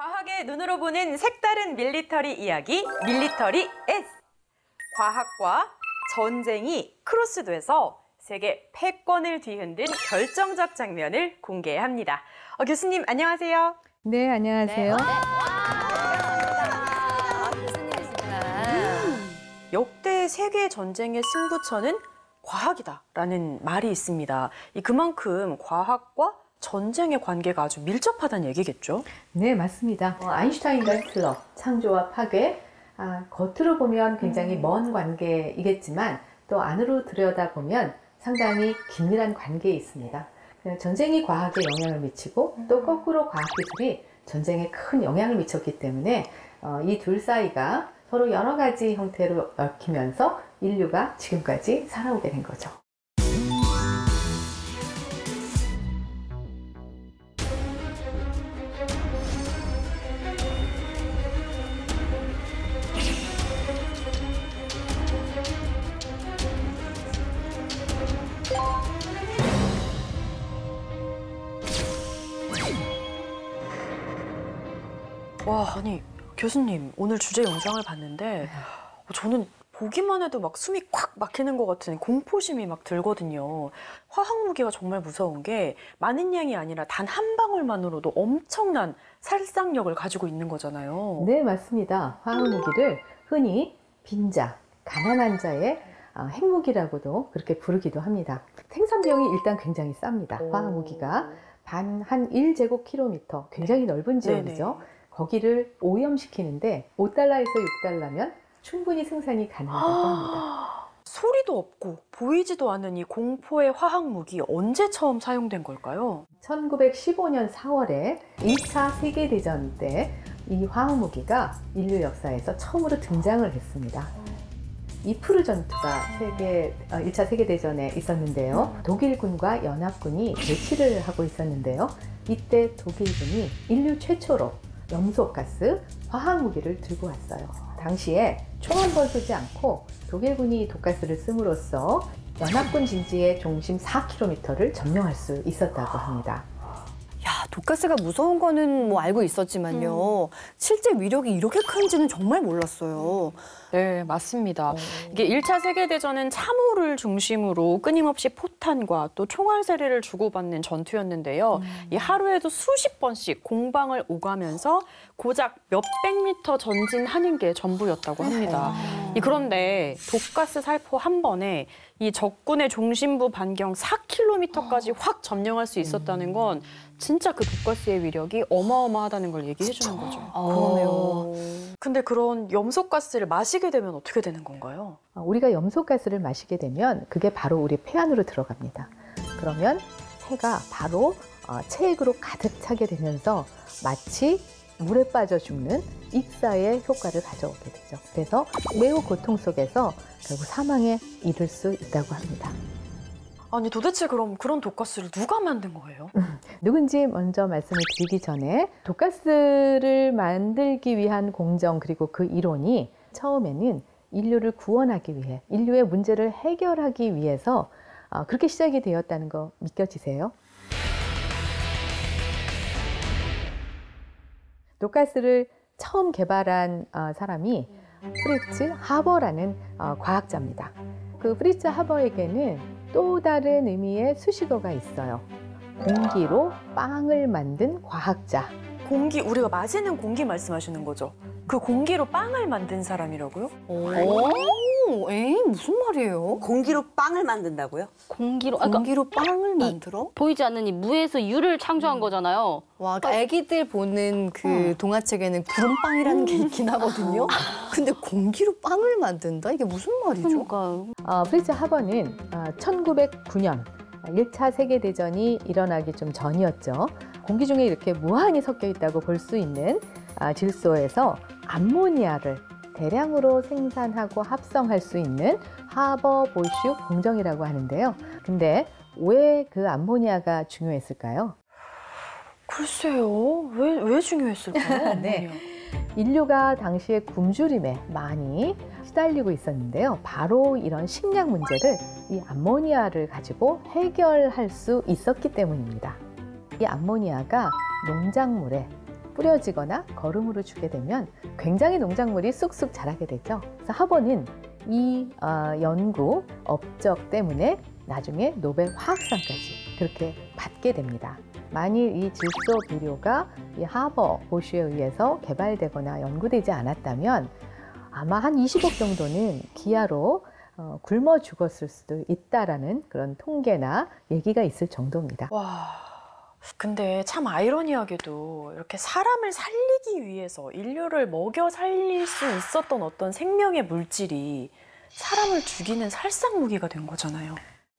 과학의 눈으로 보는 색다른 밀리터리 이야기, 밀리터리 S. 과학과 전쟁이 크로스돼서 세계 패권을 뒤흔든 결정적 장면을 공개합니다. 교수님, 안녕하세요. 네, 안녕하세요. 역대 세계 전쟁의 승부처는 과학이다라는 말이 있습니다. 그만큼 과학과 전쟁의 관계가 아주 밀접하다는 얘기겠죠? 네, 맞습니다. 아인슈타인과 히틀러, 창조와 파괴, 겉으로 보면 굉장히 먼 관계이겠지만 또 안으로 들여다보면 상당히 긴밀한 관계에 있습니다. 전쟁이 과학에 영향을 미치고 또 거꾸로 과학기술이 전쟁에 큰 영향을 미쳤기 때문에 이 둘 사이가 서로 여러 가지 형태로 얽히면서 인류가 지금까지 살아오게 된 거죠. 와, 아니 교수님, 오늘 주제 영상을 봤는데 저는 보기만 해도 막 숨이 콱 막히는 것 같은 공포심이 막 들거든요. 화학 무기가 정말 무서운 게 많은 양이 아니라 단 한 방울만으로도 엄청난 살상력을 가지고 있는 거잖아요. 네, 맞습니다. 화학 무기를 흔히 빈자, 가난한 자의 핵무기라고도 그렇게 부르기도 합니다. 생산 비용이 일단 굉장히 쌉니다. 화학 무기가 한 1제곱킬로미터, 굉장히 넓은 지역이죠. 네네. 거기를 오염시키는데 $5에서 $6면 충분히 생산이 가능하다고 합니다. 소리도 없고 보이지도 않는 이 공포의 화학 무기 언제 처음 사용된 걸까요? 1915년 4월에 2차 세계대전 때 이 화학 무기가 인류 역사에서 처음으로 등장을 했습니다. 이프르 전투가 1차 세계대전에 있었는데요. 독일군과 연합군이 대치를 하고 있었는데요. 이때 독일군이 인류 최초로 염소가스, 화학무기를 들고 왔어요. 당시에 총 한 번 쏘지 않고 독일군이 독가스를 씀으로써 연합군 진지의 중심 4km를 점령할 수 있었다고 합니다. 야, 독가스가 무서운 거는 뭐 알고 있었지만요. 실제 위력이 이렇게 큰지는 정말 몰랐어요. 네, 맞습니다. 이게 1차 세계대전은 참호를 중심으로 끊임없이 포탄과 또 총알 세례를 주고받는 전투였는데요. 이 하루에도 수십 번씩 공방을 오가면서 고작 몇백 미터 전진하는 게 전부였다고 합니다. 그런데 독가스 살포 한 번에 이 적군의 중심부 반경 4km까지 확 점령할 수 있었다는 건 진짜 그 독가스의 위력이 어마어마하다는 걸 얘기해 주는 거죠. 그러네요. 근데 그런 염소가스를 마시게 되면 어떻게 되는 건가요? 우리가 염소가스를 마시게 되면 그게 바로 우리 폐 안으로 들어갑니다. 그러면 폐가 바로 체액으로 가득 차게 되면서 마치 물에 빠져 죽는 익사의 효과를 가져오게 되죠. 그래서 매우 고통 속에서 결국 사망에 이를 수 있다고 합니다. 아니 도대체 그럼 그런 독가스를 누가 만든 거예요? 누군지 먼저 말씀을 드리기 전에 독가스를 만들기 위한 공정 그리고 그 이론이 처음에는 인류를 구원하기 위해 인류의 문제를 해결하기 위해서 그렇게 시작이 되었다는 거 믿겨지세요? 독가스를 처음 개발한 사람이 프리츠 하버라는 과학자입니다. 그 프리츠 하버에게는 또 다른 의미의 수식어가 있어요. 공기로 빵을 만든 과학자. 공기, 우리가 마시는 공기 말씀하시는 거죠? 그 공기로 빵을 만든 사람이라고요? 무슨 말이에요? 공기로 빵을 만든다고요? 공기로 빵을 만들어? 보이지 않는 이 무에서 유를 창조한 거잖아요. 와, 그러니까 애기들 보는 그 동화책에는 구름빵이라는 게 있긴 하거든요. 근데 공기로 빵을 만든다? 이게 무슨 말이죠? 그러니까요. 프리츠 하버는 1909년 1차 세계대전이 일어나기 좀 전이었죠. 공기 중에 이렇게 무한히 섞여 있다고 볼 수 있는 질소에서 암모니아를 대량으로 생산하고 합성할 수 있는 하버 보슈 공정이라고 하는데요. 근데 왜 그 암모니아가 중요했을까요? 글쎄요. 왜 중요했을까요? 네. 인류가 당시에 굶주림에 많이 시달리고 있었는데요. 바로 이런 식량 문제를 이 암모니아를 가지고 해결할 수 있었기 때문입니다. 이 암모니아가 농작물에 뿌려지거나 거름으로 주게 되면 굉장히 농작물이 쑥쑥 자라게 되죠. 그래서 하버는 이 연구 업적 때문에 나중에 노벨 화학상까지 그렇게 받게 됩니다. 만일 이 질소 비료가 이 하버 보쉬에 의해서 개발되거나 연구되지 않았다면 아마 한 20억 정도는 기아로 굶어 죽었을 수도 있다라는 그런 통계나 얘기가 있을 정도입니다. 와, 근데 참 아이러니하게도 이렇게 사람을 살리기 위해서 인류를 먹여 살릴 수 있었던 어떤 생명의 물질이 사람을 죽이는 살상 무기가 된 거잖아요.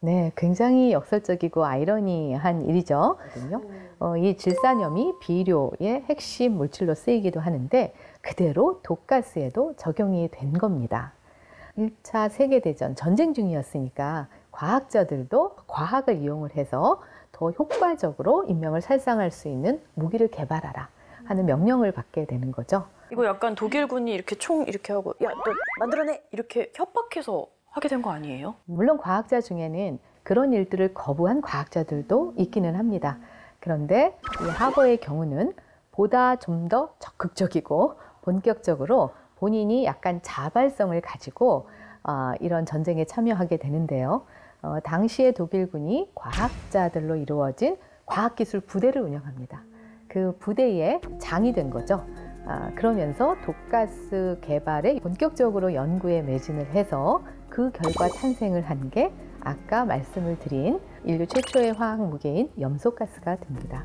네, 굉장히 역설적이고 아이러니한 일이죠. 이 질산염이 비료의 핵심 물질로 쓰이기도 하는데 그대로 독가스에도 적용이 된 겁니다. 1차 세계대전 전쟁 중이었으니까 과학자들도 과학을 이용을 해서 더 효과적으로 인명을 살상할 수 있는 무기를 개발하라 하는 명령을 받게 되는 거죠. 이거 약간 독일군이 이렇게 총 이렇게 하고 야, 너 만들어내! 이렇게 협박해서 하게 된 거 아니에요? 물론 과학자 중에는 그런 일들을 거부한 과학자들도 있기는 합니다. 그런데 이 하버의 경우는 보다 좀 더 적극적이고 본격적으로 본인이 약간 자발성을 가지고 이런 전쟁에 참여하게 되는데요. 당시의 독일군이 과학자들로 이루어진 과학기술 부대를 운영합니다. 그 부대의 장이 된 거죠. 그러면서 독가스 개발에 본격적으로 연구에 매진을 해서 그 결과 탄생을 한 게 아까 말씀을 드린 인류 최초의 화학 무기인 염소가스가 됩니다.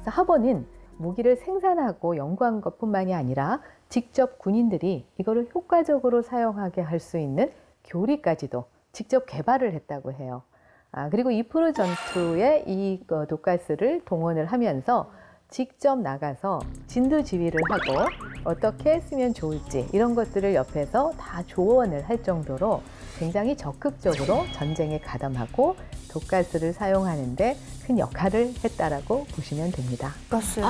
하버는 무기를 생산하고 연구한 것뿐만이 아니라 직접 군인들이 이거를 효과적으로 사용하게 할 수 있는 교리까지도 직접 개발을 했다고 해요. 그리고 이 프로 전투에 이 독가스를 동원을 하면서 직접 나가서 진두지휘를 하고 어떻게 쓰면 좋을지 이런 것들을 옆에서 다 조언을 할 정도로 굉장히 적극적으로 전쟁에 가담하고 독가스를 사용하는데 큰 역할을 했다라고 보시면 됩니다. 독가스의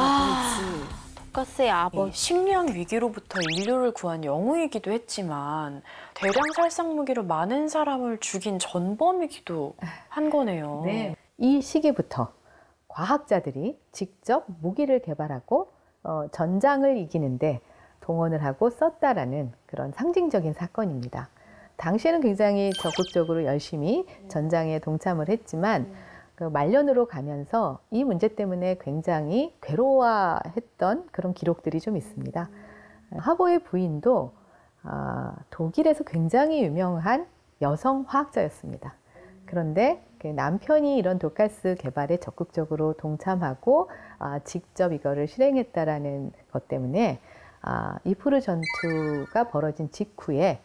독가스의 아버지. 식량 위기로부터 인류를 구한 영웅이기도 했지만 대량 살상 무기로 많은 사람을 죽인 전범이기도 한 거네요. 네. 이 시기부터 과학자들이 직접 무기를 개발하고 전장을 이기는데 동원을 하고 썼다라는 그런 상징적인 사건입니다. 당시에는 굉장히 적극적으로 열심히 전장에 동참을 했지만 그 말년으로 가면서 이 문제 때문에 굉장히 괴로워했던 그런 기록들이 좀 있습니다. 하버의 부인도 독일에서 굉장히 유명한 여성 화학자였습니다. 그런데 남편이 이런 독가스 개발에 적극적으로 동참하고 직접 이거를 실행했다라는 것 때문에 이프르 전투가 벌어진 직후에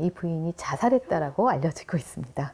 이 부인이 자살했다라고 알려지고 있습니다.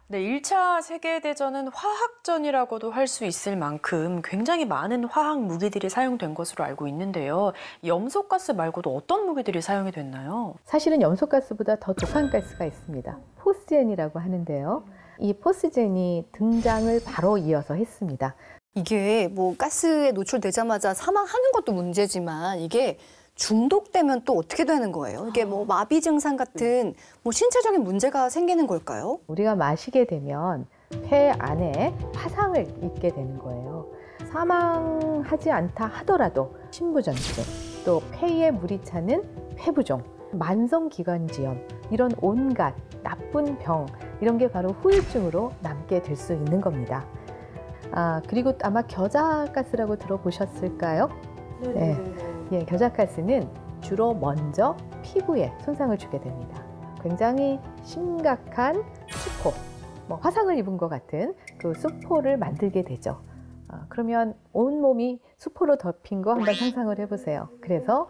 네, 1차 세계대전은 화학전이라고도 할 수 있을 만큼 굉장히 많은 화학 무기들이 사용된 것으로 알고 있는데요. 염소가스 말고도 어떤 무기들이 사용이 됐나요? 사실은 염소가스보다 더 독한 가스가 있습니다. 포스젠이라고 하는데요. 이 포스젠이 등장을 바로 이어서 했습니다. 이게 뭐 가스에 노출되자마자 사망하는 것도 문제지만 이게 중독되면 또 어떻게 되는 거예요? 이게 뭐 마비 증상 같은 뭐 신체적인 문제가 생기는 걸까요? 우리가 마시게 되면 폐 안에 화상을 입게 되는 거예요. 사망하지 않다 하더라도 심부전증, 또 폐에 물이 차는 폐부종, 만성기관지염 이런 온갖 나쁜 병 이런 게 바로 후유증으로 남게 될 수 있는 겁니다. 그리고 아마 겨자가스라고 들어보셨을까요? 네. 예, 겨자가스는 주로 먼저 피부에 손상을 주게 됩니다. 굉장히 심각한 수포, 화상을 입은 것 같은 그 수포를 만들게 되죠. 그러면 온몸이 수포로 덮인 거 한번 상상을 해보세요. 그래서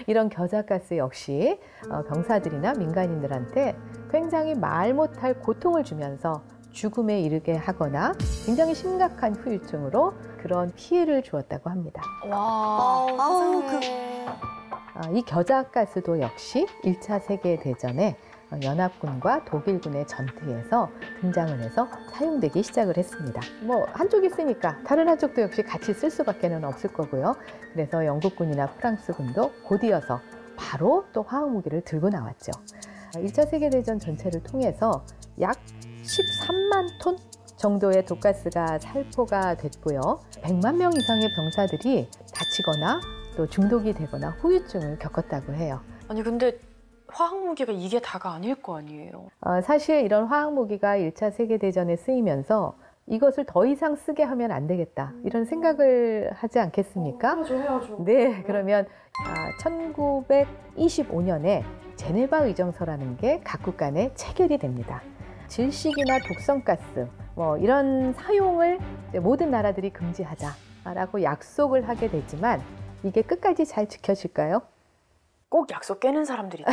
이런 겨자가스 역시 병사들이나 민간인들한테 굉장히 말 못할 고통을 주면서 죽음에 이르게 하거나 굉장히 심각한 후유증으로 그런 피해를 주었다고 합니다. 와, 이 겨자가스도 역시 1차 세계대전에 연합군과 독일군의 전투에서 등장을 해서 사용되기 시작을 했습니다. 한쪽이 쓰니까 다른 한쪽도 역시 같이 쓸 수밖에 없을 거고요. 그래서 영국군이나 프랑스군도 곧이어서 바로 또 화학무기를 들고 나왔죠. 1차 세계대전 전체를 통해서 약 13만 톤 정도의 독가스가 살포가 됐고요. 100만 명 이상의 병사들이 다치거나 또 중독이 되거나 후유증을 겪었다고 해요. 아니 근데 화학무기가 이게 다가 아닐 거 아니에요. 사실 이런 화학무기가 1차 세계대전에 쓰이면서 이것을 더 이상 쓰게 하면 안 되겠다 이런 생각을 하지 않겠습니까? 해야죠. 네, 그러면 1925년에 제네바 의정서라는 게 각국 간에 체결이 됩니다. 질식이나 독성가스 이런 사용을 이제 모든 나라들이 금지하자라고 약속을 하게 되지만 이게 끝까지 잘 지켜질까요? 꼭 약속 깨는 사람들이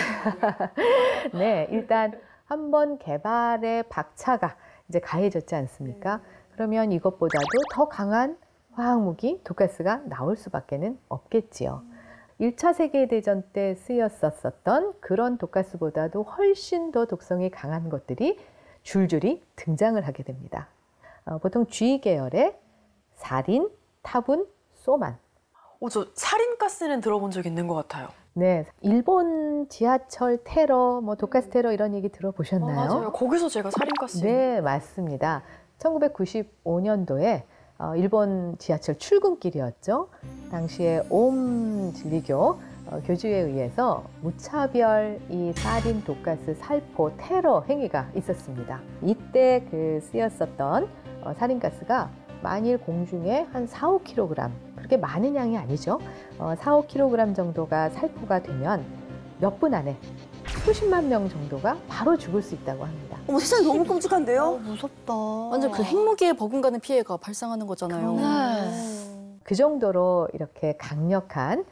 네, 일단 한번 개발의 박차가 이제 가해졌지 않습니까? 그러면 이것보다도 더 강한 화학무기, 독가스가 나올 수밖에는 없겠지요. 1차 세계대전 때 쓰였었던 그런 독가스보다도 훨씬 더 독성이 강한 것들이 줄줄이 등장을 하게 됩니다. 보통 G 계열의 사린, 타분, 소만. 저 살인가스는 들어본 적 있는 것 같아요. 네, 일본 지하철 테러, 독가스 테러 이런 얘기 들어보셨나요? 맞아요. 거기서 제가 살인가스. 네, 맞습니다. 1995년도에 일본 지하철 출근길이었죠. 당시에 옴 진리교 교주에 의해서 무차별 이 살인, 독가스, 살포, 테러 행위가 있었습니다. 이때 쓰였었던 살인가스가 만일 공중에 한 4, 5kg, 그렇게 많은 양이 아니죠. 4, 5kg 정도가 살포가 되면 몇 분 안에 수십만 명 정도가 바로 죽을 수 있다고 합니다. 어머, 세상에 너무 끔찍한데요? 무섭다. 완전 그 핵무기에 버금가는 피해가 발생하는 거잖아요. 그 정도로 이렇게 강력한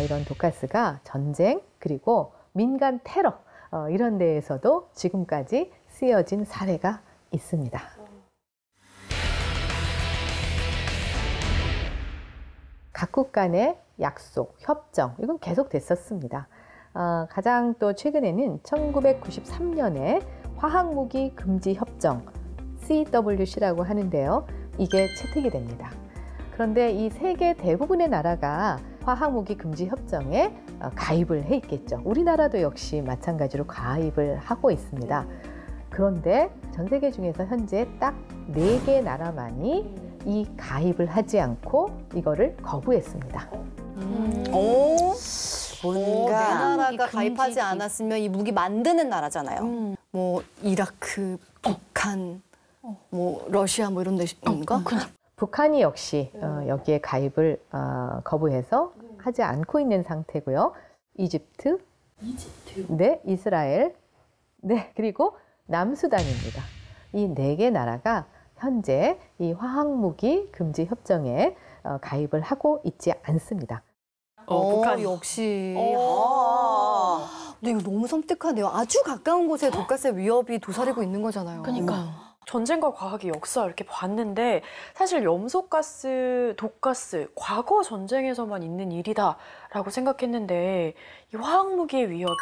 이런 독가스가 전쟁 그리고 민간 테러 이런 데에서도 지금까지 쓰여진 사례가 있습니다. 각국 간의 약속, 협정 이건 계속 됐었습니다. 가장 또 최근에는 1993년에 화학무기 금지 협정 CWC라고 하는데요. 이게 채택이 됩니다. 그런데 이 세계 대부분의 나라가 화학무기 금지 협정에 가입을 해 있겠죠. 우리나라도 역시 마찬가지로 가입을 하고 있습니다. 그런데 전 세계 중에서 현재 딱 4개 나라만이 이 가입을 하지 않고 이거를 거부했습니다. 오, 내 뭔가. 나라가 금지 가입하지 기구. 않았으면 이 무기 만드는 나라잖아요. 뭐 이라크, 북한, 뭐 러시아 뭐 이런 데인가? 북한이 역시 여기에 가입을 거부해서 하지 않고 있는 상태고요. 이집트, 네, 이스라엘, 네, 그리고 남수단입니다. 이 4개 나라가 현재 이 화학무기 금지 협정에 가입을 하고 있지 않습니다. 북한. 역시. 아. 근데 이거 너무 섬뜩하네요. 아주 가까운 곳에 독가스의 위협이 도사리고 있는 거잖아요. 전쟁과 과학의 역사 이렇게 봤는데 사실 염소가스, 독가스 과거 전쟁에서만 있는 일이다라고 생각했는데 이 화학무기의 위협이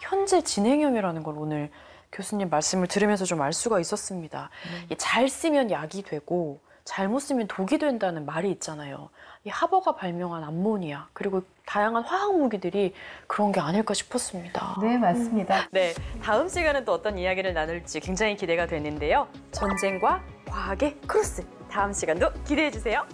현재 진행형이라는 걸 오늘 교수님 말씀을 들으면서 좀 알 수가 있었습니다. 잘 쓰면 약이 되고 잘못 쓰면 독이 된다는 말이 있잖아요. 이 하버가 발명한 암모니아 그리고 다양한 화학무기들이 그런 게 아닐까 싶었습니다. 네, 맞습니다. 네, 다음 시간은 또 어떤 이야기를 나눌지 굉장히 기대가 되는데요. 전쟁과 과학의 크로스, 다음 시간도 기대해 주세요.